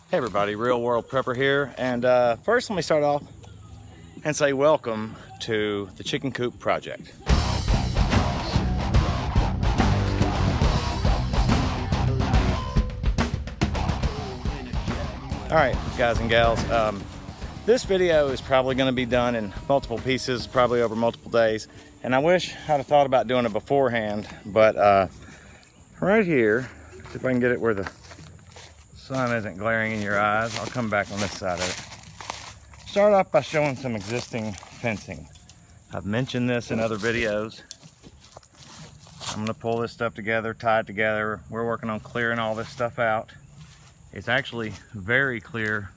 Hey everybody, Real World Prepper here, and first let me start off and say welcome to the chicken coop project. Alright guys and gals, this video is probably going to be done in multiple pieces, probably over multiple days, and I wish I'd have thought about doing it beforehand, but right here, see if I can get it where the sun isn't glaring in your eyes. I'll come back on this side of it. Start off by showing some existing fencing. I've mentioned this in other videos. I'm going to pull this stuff together, tie it together. We're working on clearing all this stuff out. It's actually very clear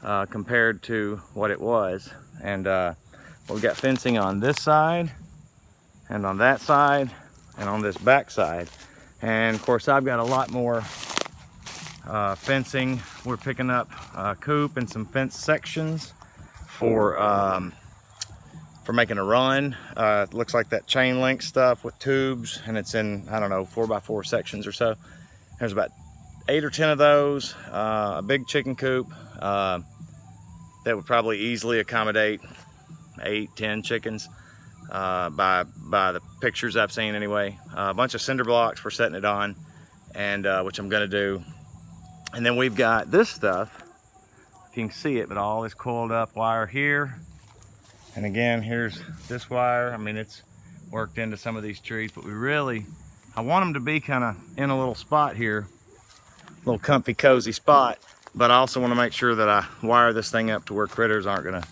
compared to what it was. And we've got fencing on this side and on that side and on this back side. And of course I've got a lot more fencing. We're picking up Coop and some fence sections for making a run. It looks like that chain link stuff with tubes, and it's in, I don't know, 4x4 sections or so. There's about 8 or 10 of those. A big chicken coop that would probably easily accommodate 8, 10 chickens by the pictures I've seen anyway. A bunch of cinder blocks for setting it on, and which I'm gonna do. And then we've got this stuff, if you can see it, but all this coiled up wire here. And again, here's this wire. I mean, it's worked into some of these trees, but I want them to be kind of in a little spot here, a little comfy, cozy spot. But I also want to make sure that I wire this thing up to where critters aren't gonna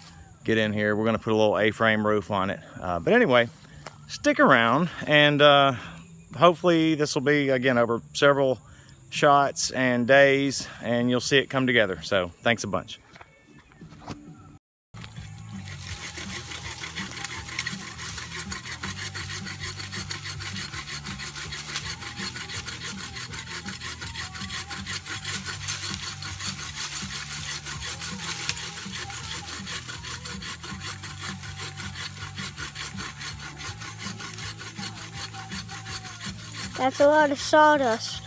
get in here. We're gonna put a little A-frame roof on it. But anyway, stick around, and hopefully this will be, again, over several shots and days, and you'll see it come together. So thanks a bunch. That's a lot of sawdust.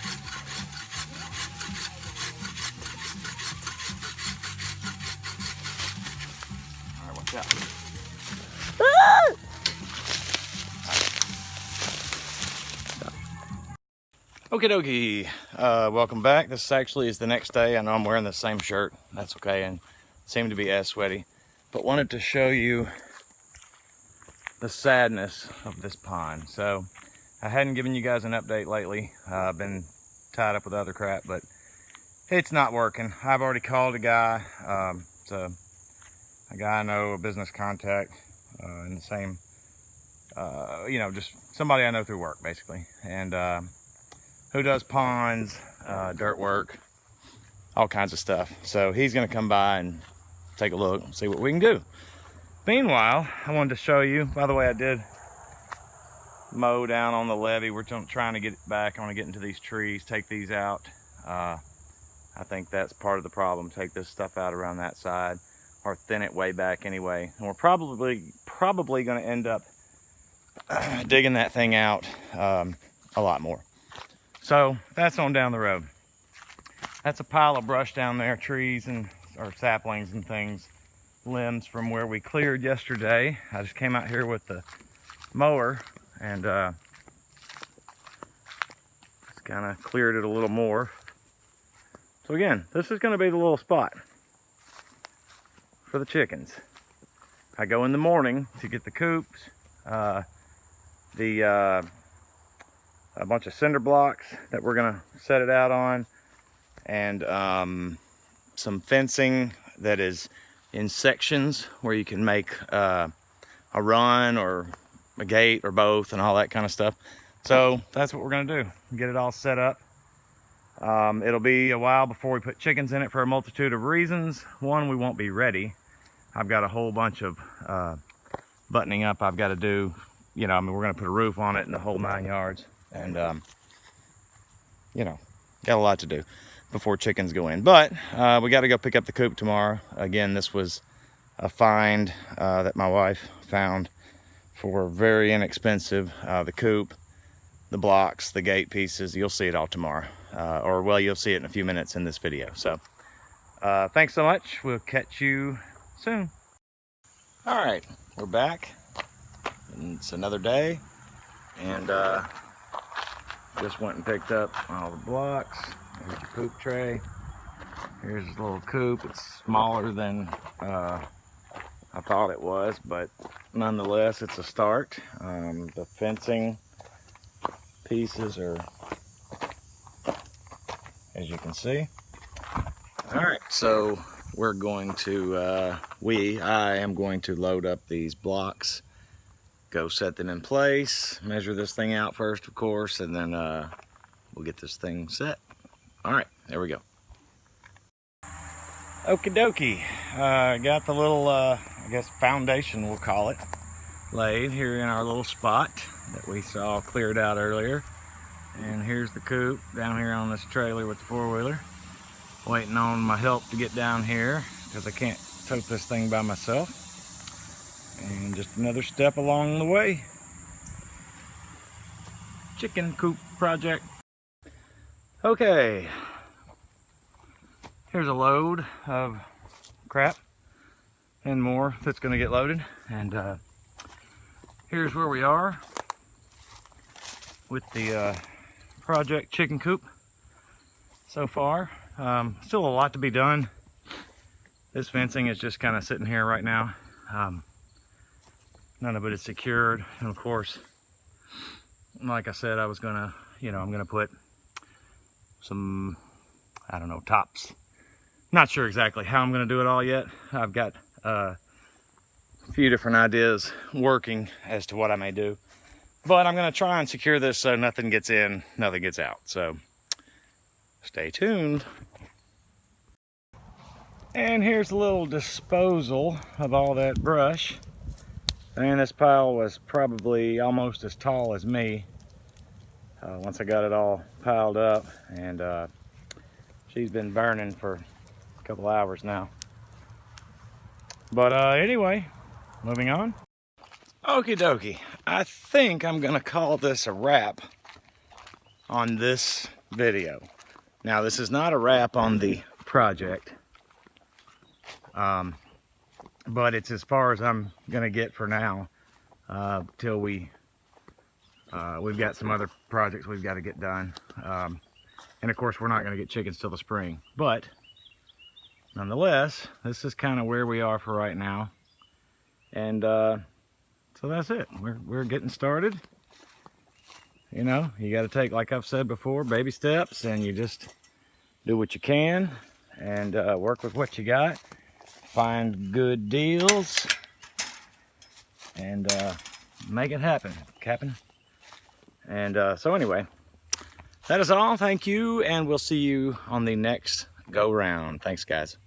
Okie dokie, welcome back. This actually is the next day. I know I'm wearing the same shirt. That's okay, and seem to be as sweaty. But wanted to show you the sadness of this pond. So I hadn't given you guys an update lately. I've been tied up with other crap, but it's not working. I've already called a guy. It's a guy I know, a business contact in the same, just somebody I know through work, basically. And who does ponds, dirt work, all kinds of stuff. So he's gonna come by and take a look and see what we can do. Meanwhile, I wanted to show you, by the way, I did mow down on the levee. We're trying to get it back. I want to get into these trees, take these out. I think that's part of the problem. Take this stuff out around that side, or thin it way back anyway. And we're probably gonna end up digging that thing out a lot more. So that's on down the road. That's a pile of brush down there, trees or saplings and things, limbs from where we cleared yesterday. I just came out here with the mower and just kind of cleared it a little more. So again, this is going to be the little spot for the chickens. I go in the morning to get the coops, a bunch of cinder blocks that we're gonna set it out on, and some fencing that is in sections where you can make a run or a gate or both and all that kind of stuff. So that's what we're gonna do, get it all set up. It'll be a while before we put chickens in it for a multitude of reasons. One, we won't be ready. I've got a whole bunch of buttoning up I've got to do. We're gonna put a roof on it and the whole 9 yards. And got a lot to do before chickens go in. But we got to go pick up the coop tomorrow. Again, this was a find that my wife found for very inexpensive. The coop, the blocks, the gate pieces, you'll see it all tomorrow. Or well, you'll see it in a few minutes in this video. So Thanks so much. We'll catch you soon. All right, we're back. And it's another day. And just went and picked up all the blocks. Here's your coop tray. Here's a little coop. It's smaller than I thought it was, but nonetheless, it's a start. The fencing pieces are, as you can see. All right, so we're going to, I am going to load up these blocks, go set them in place, measure this thing out first, of course, and then we'll get this thing set. All right, there we go. Okie dokie, got the little, I guess foundation we'll call it, laid here in our little spot that we saw cleared out earlier. And here's the coop down here on this trailer with the four-wheeler. Waiting on my help to get down here because I can't tote this thing by myself. And just another step along the way. Chicken coop project. Okay. Here's a load of crap and more that's going to get loaded. And here's where we are with the project chicken coop so far. Still a lot to be done. This fencing is just kind of sitting here right now. None of it is secured. And of course, like I said, I was gonna, I'm gonna put some, I don't know, tops. Not sure exactly how I'm gonna do it all yet. I've got a few different ideas working as to what I may do. But I'm gonna try and secure this so nothing gets in, nothing gets out. So stay tuned. And here's a little disposal of all that brush. And this pile was probably almost as tall as me once I got it all piled up. And she's been burning for a couple hours now. But anyway, moving on. Okie dokie. I think I'm gonna call this a wrap on this video. Now, this is not a wrap on the project, but it's as far as I'm gonna get for now, till we've got some other projects we've got to get done. And of course, we're not gonna get chickens till the spring, but nonetheless, this is kind of where we are for right now. And so that's it. We're getting started. You know, you got to take, like I've said before, baby steps, and you just do what you can and work with what you got. Find good deals and make it happen, Captain. And so anyway, that is all. Thank you, and we'll see you on the next go round. Thanks, guys.